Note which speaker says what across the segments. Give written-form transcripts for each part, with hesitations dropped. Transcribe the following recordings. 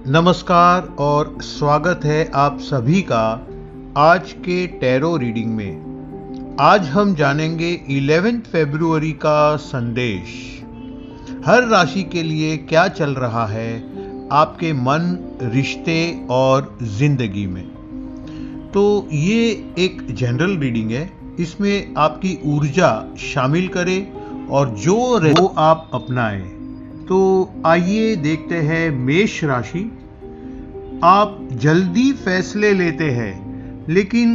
Speaker 1: नमस्कार और स्वागत है आप सभी का आज के टैरो रीडिंग में। आज हम जानेंगे 11 फरवरी का संदेश। हर राशि के लिए क्या चल रहा है आपके मन, रिश्ते और जिंदगी में। तो ये एक जनरल रीडिंग है, इसमें आपकी ऊर्जा शामिल करें और जो वो आप अपनाएं। तो आइए देखते हैं मेष राशि। आप जल्दी फैसले लेते हैं, लेकिन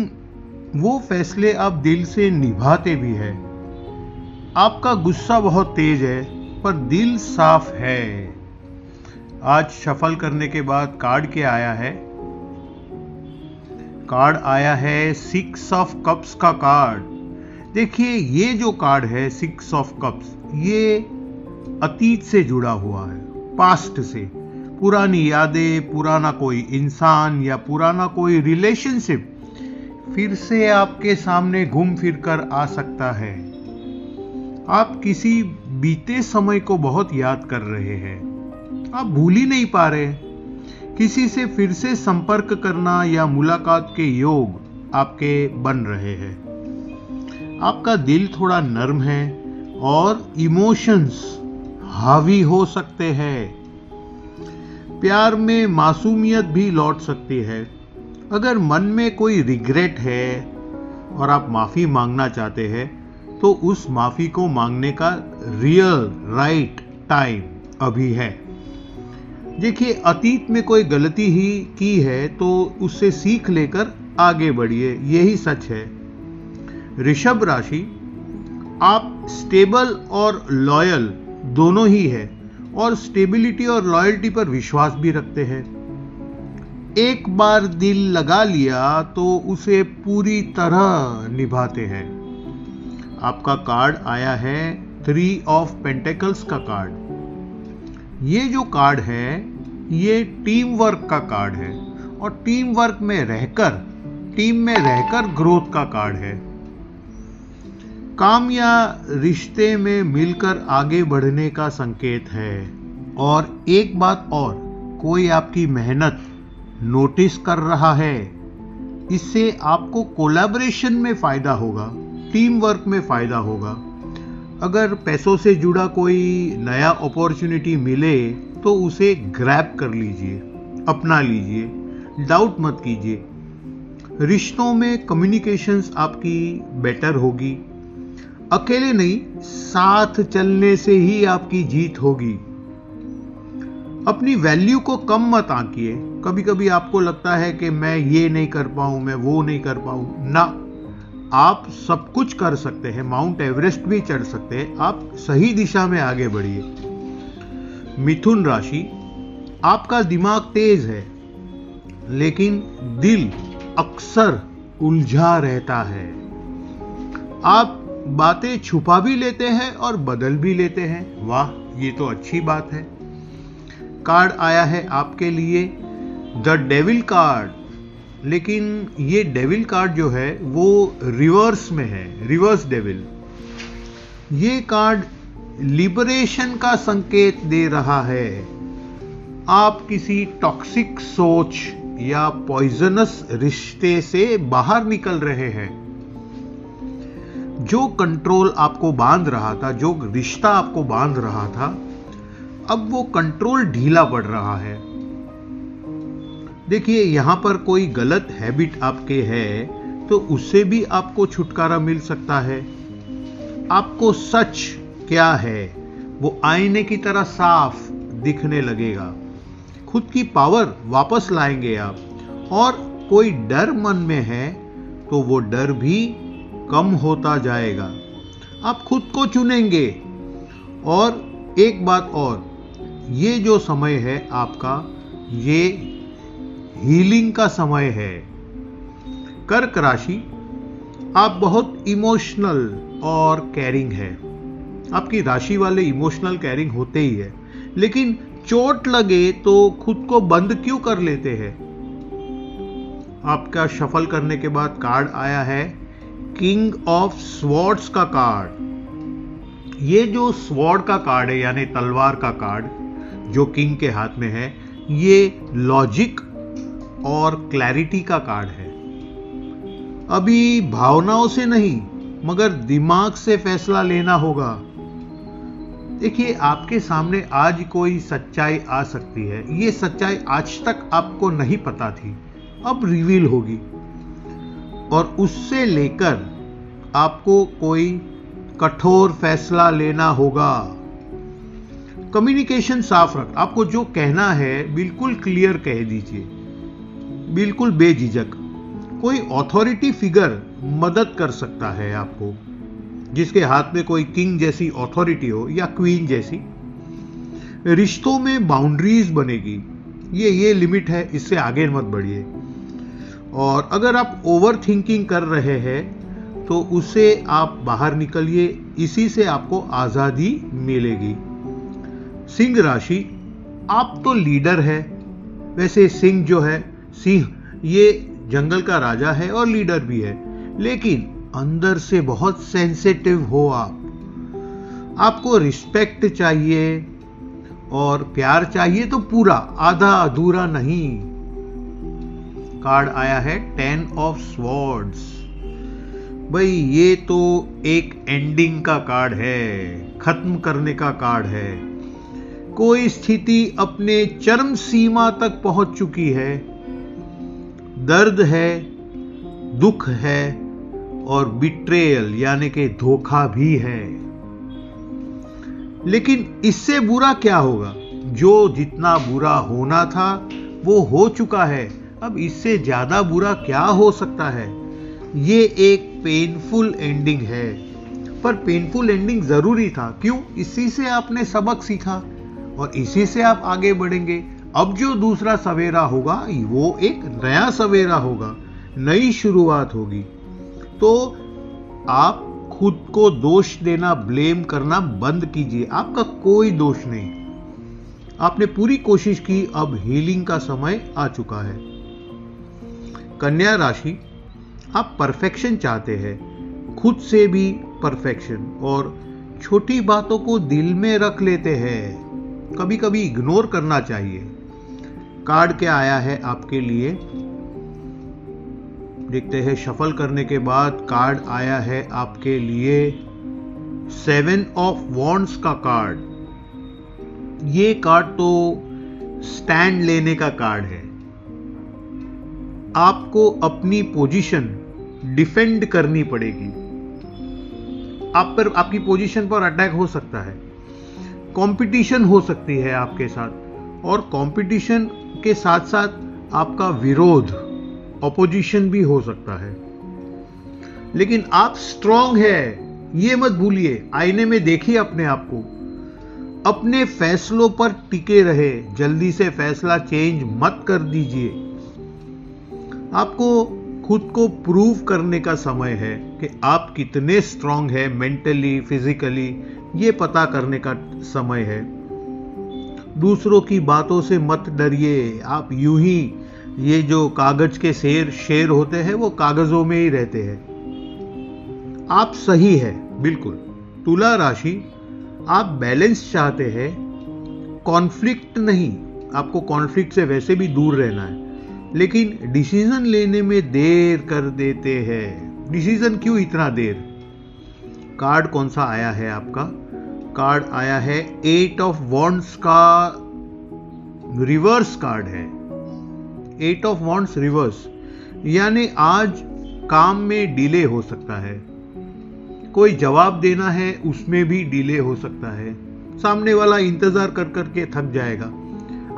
Speaker 1: वो फैसले आप दिल से निभाते भी हैं। आपका गुस्सा बहुत तेज है, पर दिल साफ है। आज शफल करने के बाद कार्ड क्या आया है? कार्ड आया है 6 ऑफ कप्स का कार्ड। देखिए, ये जो कार्ड है 6 ऑफ कप्स, ये अतीत से जुड़ा हुआ है, पास्ट से। पुरानी यादें, पुराना कोई इंसान या पुराना कोई रिलेशनशिप फिर से आपके सामने घूम फिर कर आ सकता है। आप किसी बीते समय को बहुत याद कर रहे हैं, आप भूल ही नहीं पा रहे। किसी से फिर से संपर्क करना या मुलाकात के योग आपके बन रहे हैं। आपका दिल थोड़ा नर्म है और इमोशंस हावी हो सकते हैं। प्यार में मासूमियत भी लौट सकती है। अगर मन में कोई रिग्रेट है और आप माफी मांगना चाहते हैं, तो उस माफी को मांगने का रियल राइट टाइम अभी है। देखिए, अतीत में कोई गलती ही की है तो उससे सीख लेकर आगे बढ़िए, यही सच है। ऋषभ राशि, आप स्टेबल और लॉयल दोनों ही है और स्टेबिलिटी और लॉयल्टी पर विश्वास भी रखते हैं। एक बार दिल लगा लिया तो उसे पूरी तरह निभाते हैं। आपका कार्ड आया है 3 ऑफ पेंटेकल्स का कार्ड। ये जो कार्ड है, ये टीम वर्क का कार्ड है और टीम वर्क में रहकर, टीम में रहकर ग्रोथ का कार्ड है। काम या रिश्ते में मिलकर आगे बढ़ने का संकेत है। और एक बात और, कोई आपकी मेहनत नोटिस कर रहा है। इससे आपको कोलैबोरेशन में फायदा होगा, टीम वर्क में फायदा होगा। अगर पैसों से जुड़ा कोई नया अपॉर्चुनिटी मिले तो उसे ग्रैब कर लीजिए, अपना लीजिए, डाउट मत कीजिए। रिश्तों में कम्युनिकेशंस आपकी बेटर होगी। अकेले नहीं, साथ चलने से ही आपकी जीत होगी। अपनी वैल्यू को कम मत आंकिए। कभी कभी आपको लगता है कि मैं ये नहीं कर पाऊं, मैं वो नहीं कर पाऊं। ना, आप सब कुछ कर सकते हैं, माउंट एवरेस्ट भी चढ़ सकते हैं। आप सही दिशा में आगे बढ़िए। मिथुन राशि, आपका दिमाग तेज है, लेकिन दिल अक्सर उलझा रहता है। आप बातें छुपा भी लेते हैं और बदल भी लेते हैं। वाह, ये तो अच्छी बात है। कार्ड आया है आपके लिए द डेविल कार्ड, लेकिन ये डेविल कार्ड जो है वो रिवर्स में है, रिवर्स डेविल। ये कार्ड लिबरेशन का संकेत दे रहा है। आप किसी टॉक्सिक सोच या पॉइजनस रिश्ते से बाहर निकल रहे हैं। जो कंट्रोल आपको बांध रहा था, जो रिश्ता आपको बांध रहा था, अब वो कंट्रोल ढीला पड़ रहा है। देखिए, यहां पर कोई गलत हैबिट आपके है तो उससे भी आपको छुटकारा मिल सकता है। आपको सच क्या है वो आईने की तरह साफ दिखने लगेगा। खुद की पावर वापस लाएंगे आप। और कोई डर मन में है तो वो डर भी कम होता जाएगा। आप खुद को चुनेंगे। और एक बात और, ये जो समय है आपका, ये हीलिंग का समय है। कर्क राशि, आप बहुत इमोशनल और केयरिंग है। आपकी राशि वाले इमोशनल केयरिंग होते ही है, लेकिन चोट लगे तो खुद को बंद क्यों कर लेते हैं? आपका शफल करने के बाद कार्ड आया है किंग ऑफ स्वॉर्ड्स का कार्ड। ये जो स्वॉर्ड का कार्ड है, यानी तलवार का कार्ड, जो किंग के हाथ में है, ये लॉजिक और क्लैरिटी का कार्ड है। अभी भावनाओं से नहीं मगर दिमाग से फैसला लेना होगा। देखिए, आपके सामने आज कोई सच्चाई आ सकती है। ये सच्चाई आज तक आपको नहीं पता थी, अब रिवील होगी और उससे लेकर आपको कोई कठोर फैसला लेना होगा। कम्युनिकेशन साफ रख। आपको जो कहना है बिल्कुल क्लियर कह दीजिए, बिल्कुल बेझिझक। कोई अथॉरिटी फिगर मदद कर सकता है आपको, जिसके हाथ में कोई किंग जैसी अथॉरिटी हो या क्वीन जैसी। रिश्तों में बाउंड्रीज बनेगी, ये लिमिट है, इससे आगे मत बढ़िए। और अगर आप ओवर थिंकिंग कर रहे हैं तो उससे आप बाहर निकलिए, इसी से आपको आजादी मिलेगी। सिंह राशि, आप तो लीडर है। वैसे सिंह जो है, सिंह ये जंगल का राजा है और लीडर भी है, लेकिन अंदर से बहुत सेंसिटिव हो आप। आपको रिस्पेक्ट चाहिए और प्यार चाहिए तो पूरा, आधा अधूरा नहीं। कार्ड आया है 10 ऑफ स्वॉर्ड्स। भाई ये तो एक एंडिंग का कार्ड है, खत्म करने का कार्ड है। कोई स्थिति अपने चरम सीमा तक पहुंच चुकी है, दर्द है, दुख है और बिट्रेयल यानी कि धोखा भी है। लेकिन इससे बुरा क्या होगा? जो जितना बुरा होना था वो हो चुका है, अब इससे ज्यादा बुरा क्या हो सकता है? ये एक पेनफुल एंडिंग है, पर पेनफुल एंडिंग जरूरी था। क्यों? इसी से आपने सबक सीखा और इसी से आप आगे बढ़ेंगे। अब जो दूसरा सवेरा होगा वो एक नया सवेरा होगा, नई शुरुआत होगी। तो आप खुद को दोष देना, ब्लेम करना बंद कीजिए। आपका कोई दोष नहीं, आपने पूरी कोशिश की, अब हीलिंग का समय आ चुका है। कन्या राशि, आप परफेक्शन चाहते हैं, खुद से भी परफेक्शन, और छोटी बातों को दिल में रख लेते हैं। कभी कभी इग्नोर करना चाहिए। कार्ड क्या आया है आपके लिए, देखते हैं। शफल करने के बाद कार्ड आया है आपके लिए 7 ऑफ वॉन्ड्स का कार्ड। ये कार्ड तो स्टैंड लेने का कार्ड है। आपको अपनी पोजीशन डिफेंड करनी पड़ेगी। आप पर, आपकी पोजीशन पर अटैक हो सकता है, कंपटीशन हो सकती है आपके साथ, और कंपटीशन के साथ साथ आपका विरोध, ऑपोजिशन भी हो सकता है। लेकिन आप स्ट्रांग है, ये मत भूलिए। आईने में देखिए अपने आप को, अपने फैसलों पर टिके रहे, जल्दी से फैसला चेंज मत कर दीजिए। आपको खुद को प्रूव करने का समय है कि आप कितने स्ट्रांग है, मेंटली, फिजिकली, ये पता करने का समय है। दूसरों की बातों से मत डरिए। आप यूं ही, ये जो कागज के शेर होते हैं वो कागजों में ही रहते हैं। आप सही है बिल्कुल। तुला राशि, आप बैलेंस चाहते हैं, कॉन्फ्लिक्ट नहीं। आपको कॉन्फ्लिक्ट से वैसे भी दूर रहना है, लेकिन डिसीजन लेने में देर कर देते हैं। डिसीजन क्यों इतना देर? कार्ड कौन सा आया है आपका? कार्ड आया है 8 ऑफ वॉन्ड्स का रिवर्स कार्ड है। 8 ऑफ वॉन्ड्स रिवर्स, यानी आज काम में डिले हो सकता है, कोई जवाब देना है उसमें भी डिले हो सकता है। सामने वाला इंतजार कर करके थक जाएगा।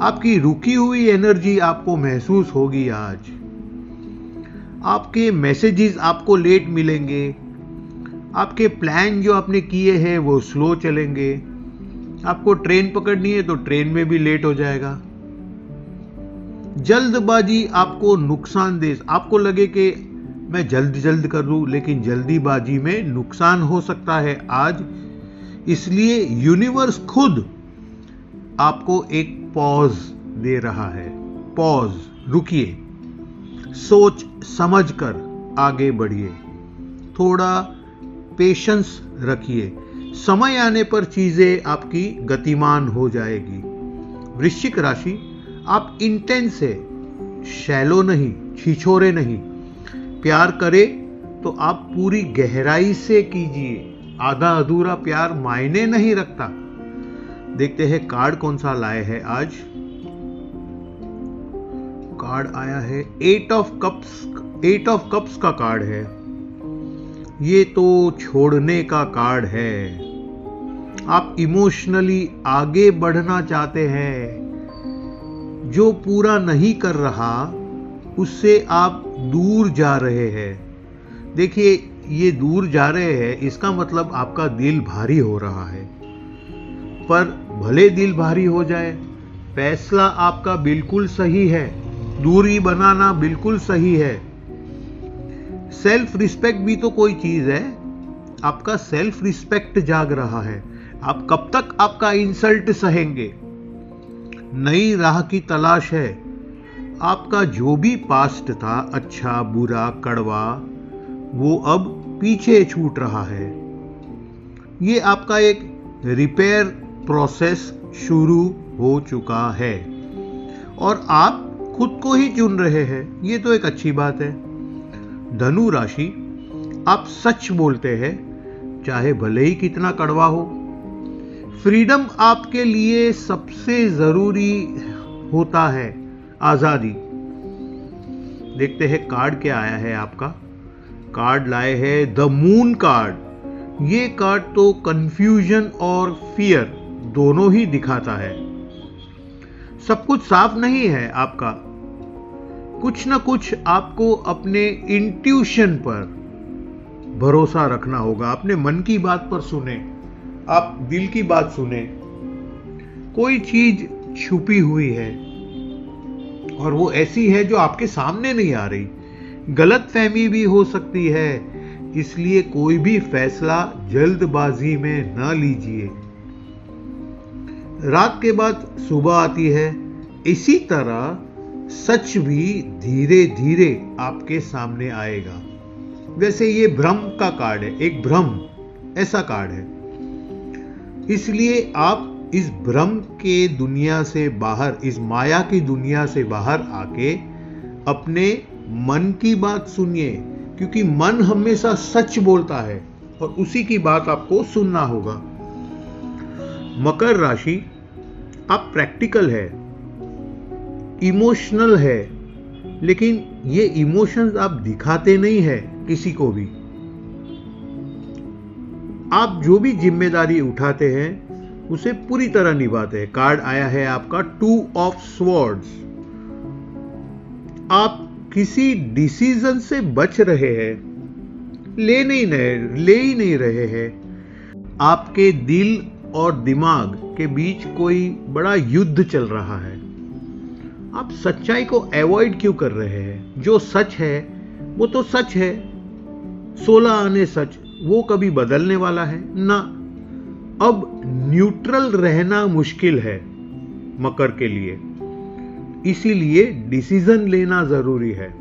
Speaker 1: आपकी रुकी हुई एनर्जी आपको महसूस होगी आज। आपके मैसेजेस आपको लेट मिलेंगे। आपके प्लान जो आपने किए हैं वो स्लो चलेंगे। आपको ट्रेन पकड़नी है तो ट्रेन में भी लेट हो जाएगा। जल्दबाजी आपको नुकसान दे, आपको लगे कि मैं जल्द कर लूं, लेकिन जल्दीबाजी में नुकसान हो सकता है आज। इसलिए यूनिवर्स खुद आपको एक पॉज दे रहा है। पॉज, रुकिए, सोच समझकर आगे बढ़िए, थोड़ा पेशेंस रखिए। समय आने पर चीजें आपकी गतिमान हो जाएगी। वृश्चिक राशि, आप इंटेंस है, शैलो नहीं, छिछोरे नहीं। प्यार करे तो आप पूरी गहराई से कीजिए, आधा अधूरा प्यार मायने नहीं रखता। देखते हैं कार्ड कौन सा लाए है आज। कार्ड आया है 8 ऑफ कप्स का कार्ड है। ये तो छोड़ने का कार्ड है। आप इमोशनली आगे बढ़ना चाहते हैं, जो पूरा नहीं कर रहा उससे आप दूर जा रहे हैं। देखिए, ये दूर जा रहे हैं इसका मतलब आपका दिल भारी हो रहा है। पर भले दिल भारी हो जाए, फैसला आपका बिल्कुल सही है, दूरी बनाना बिल्कुल सही है। सेल्फ रिस्पेक्ट भी तो कोई चीज है। आपका सेल्फ रिस्पेक्ट जाग रहा है। आप कब तक आपका इंसल्ट सहेंगे? नई राह की तलाश है। आपका जो भी पास्ट था, अच्छा बुरा कड़वा, वो अब पीछे छूट रहा है। ये आपका एक रिपेयर प्रोसेस शुरू हो चुका है और आप खुद को ही चुन रहे हैं। ये तो एक अच्छी बात है। धनु राशि, आप सच बोलते हैं, चाहे भले ही कितना कड़वा हो। फ्रीडम आपके लिए सबसे जरूरी होता है, आजादी। देखते हैं कार्ड क्या आया है आपका। कार्ड लाए हैं द मून कार्ड। ये कार्ड तो कंफ्यूजन और फियर दोनों ही दिखाता है। सब कुछ साफ नहीं है आपका। कुछ ना कुछ आपको अपने इंट्यूशन पर भरोसा रखना होगा। अपने मन की बात पर सुने, आप दिल की बात सुने। कोई चीज छुपी हुई है और वो ऐसी है जो आपके सामने नहीं आ रही। गलतफहमी भी हो सकती है, इसलिए कोई भी फैसला जल्दबाजी में न लीजिए। रात के बाद सुबह आती है, इसी तरह सच भी धीरे धीरे आपके सामने आएगा। वैसे ये भ्रम का कार्ड है, एक भ्रम ऐसा कार्ड है। इसलिए आप इस भ्रम के दुनिया से बाहर, इस माया की दुनिया से बाहर आके अपने मन की बात सुनिए, क्योंकि मन हमेशा सच बोलता है और उसी की बात आपको सुनना होगा। मकर राशि, आप प्रैक्टिकल है, इमोशनल है, लेकिन ये इमोशंस आप दिखाते नहीं है किसी को भी। आप जो भी जिम्मेदारी उठाते हैं उसे पूरी तरह निभाते हैं। कार्ड आया है आपका 2 ऑफ स्वॉर्ड्स। आप किसी डिसीजन से बच रहे हैं, ले ही नहीं रहे हैं। आपके दिल और दिमाग के बीच कोई बड़ा युद्ध चल रहा है। आप सच्चाई को अवॉइड क्यों कर रहे हैं? जो सच है वो तो सच है। 16 आने सच, वो कभी बदलने वाला है ना। अब न्यूट्रल रहना मुश्किल है मकर के लिए, इसीलिए डिसीजन लेना जरूरी है।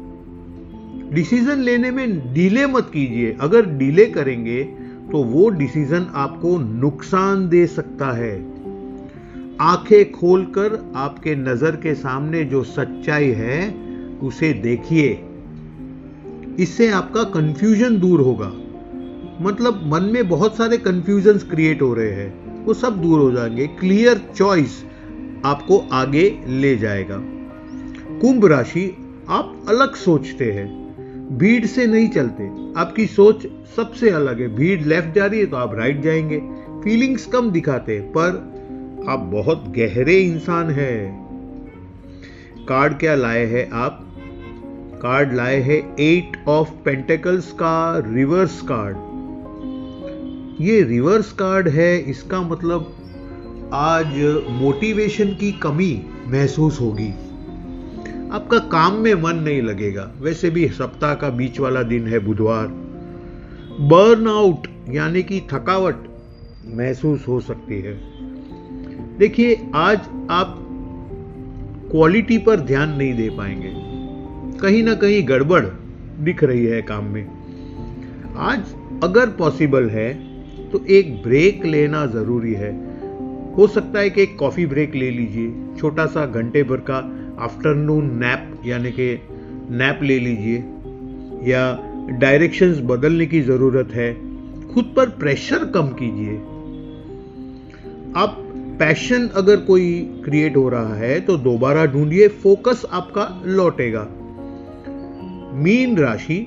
Speaker 1: डिसीजन लेने में डिले मत कीजिए। अगर डिले करेंगे तो वो डिसीजन आपको नुकसान दे सकता है। आंखें खोलकर आपके नजर के सामने जो सच्चाई है उसे देखिए। इससे आपका कंफ्यूजन दूर होगा। मतलब मन में बहुत सारे कंफ्यूजन्स क्रिएट हो रहे हैं, वो सब दूर हो जाएंगे। क्लियर चॉइस आपको आगे ले जाएगा। कुंभ राशि, आप अलग सोचते हैं, भीड़ से नहीं चलते। आपकी सोच सबसे अलग है। भीड़ लेफ्ट जा रही है तो आप राइट जाएंगे। फीलिंग्स कम दिखाते हैं, पर आप बहुत गहरे इंसान हैं। कार्ड क्या लाए हैं आप? कार्ड लाए हैं 8 ऑफ पेंटिकल्स का रिवर्स कार्ड। ये रिवर्स कार्ड है, इसका मतलब आज मोटिवेशन की कमी महसूस होगी। आपका काम में मन नहीं लगेगा। वैसे भी सप्ताह का बीच वाला दिन है बुधवार। बर्नआउट यानी कि थकावट महसूस हो सकती है। देखिए, आज आप क्वालिटी पर ध्यान नहीं दे पाएंगे। कहीं ना कहीं गड़बड़ दिख रही है काम में। आज अगर पॉसिबल है तो एक ब्रेक लेना जरूरी है। हो सकता है कि एक कॉफी ब्रेक ले लीजिए, छोटा सा घंटे भर का आफ्टरनून नैप यानी कि नैप ले लीजिए, या डायरेक्शंस बदलने की जरूरत है। खुद पर प्रेशर कम कीजिए। आप पैशन अगर कोई क्रिएट हो रहा है तो दोबारा ढूंढिए, फोकस आपका लौटेगा। मीन राशि,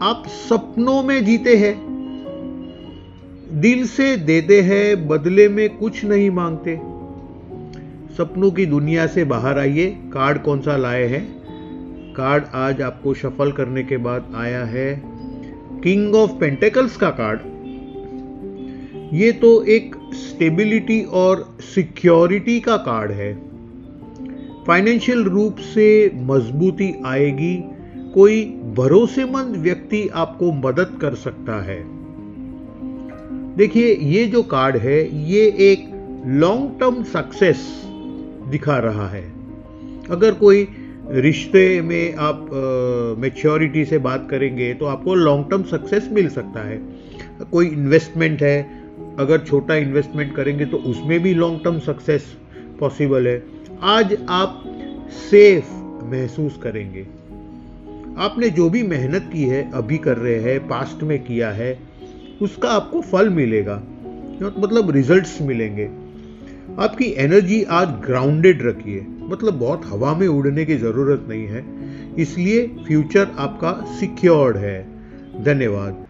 Speaker 1: आप सपनों में जीते हैं, दिल से देते हैं, बदले में कुछ नहीं मांगते। सपनों की दुनिया से बाहर आइए। कार्ड कौन सा लाए हैं? कार्ड आज आपको शफल करने के बाद आया है किंग ऑफ पेंटेकल्स का कार्ड। ये तो एक स्टेबिलिटी और सिक्योरिटी का कार्ड है। फाइनेंशियल रूप से मजबूती आएगी। कोई भरोसेमंद व्यक्ति आपको मदद कर सकता है। देखिए, ये जो कार्ड है ये एक लॉन्ग टर्म सक्सेस दिखा रहा है। अगर कोई रिश्ते में आप मैच्योरिटी से बात करेंगे तो आपको लॉन्ग टर्म सक्सेस मिल सकता है। कोई इन्वेस्टमेंट है, अगर छोटा इन्वेस्टमेंट करेंगे तो उसमें भी लॉन्ग टर्म सक्सेस पॉसिबल है। आज आप सेफ महसूस करेंगे। आपने जो भी मेहनत की है, अभी कर रहे हैं, पास्ट में किया है, उसका आपको फल मिलेगा, मतलब रिजल्ट्स मिलेंगे। आपकी एनर्जी आज ग्राउंडेड रखिए, मतलब बहुत हवा में उड़ने की जरूरत नहीं है, इसलिए फ्यूचर आपका सिक्योर्ड है। धन्यवाद।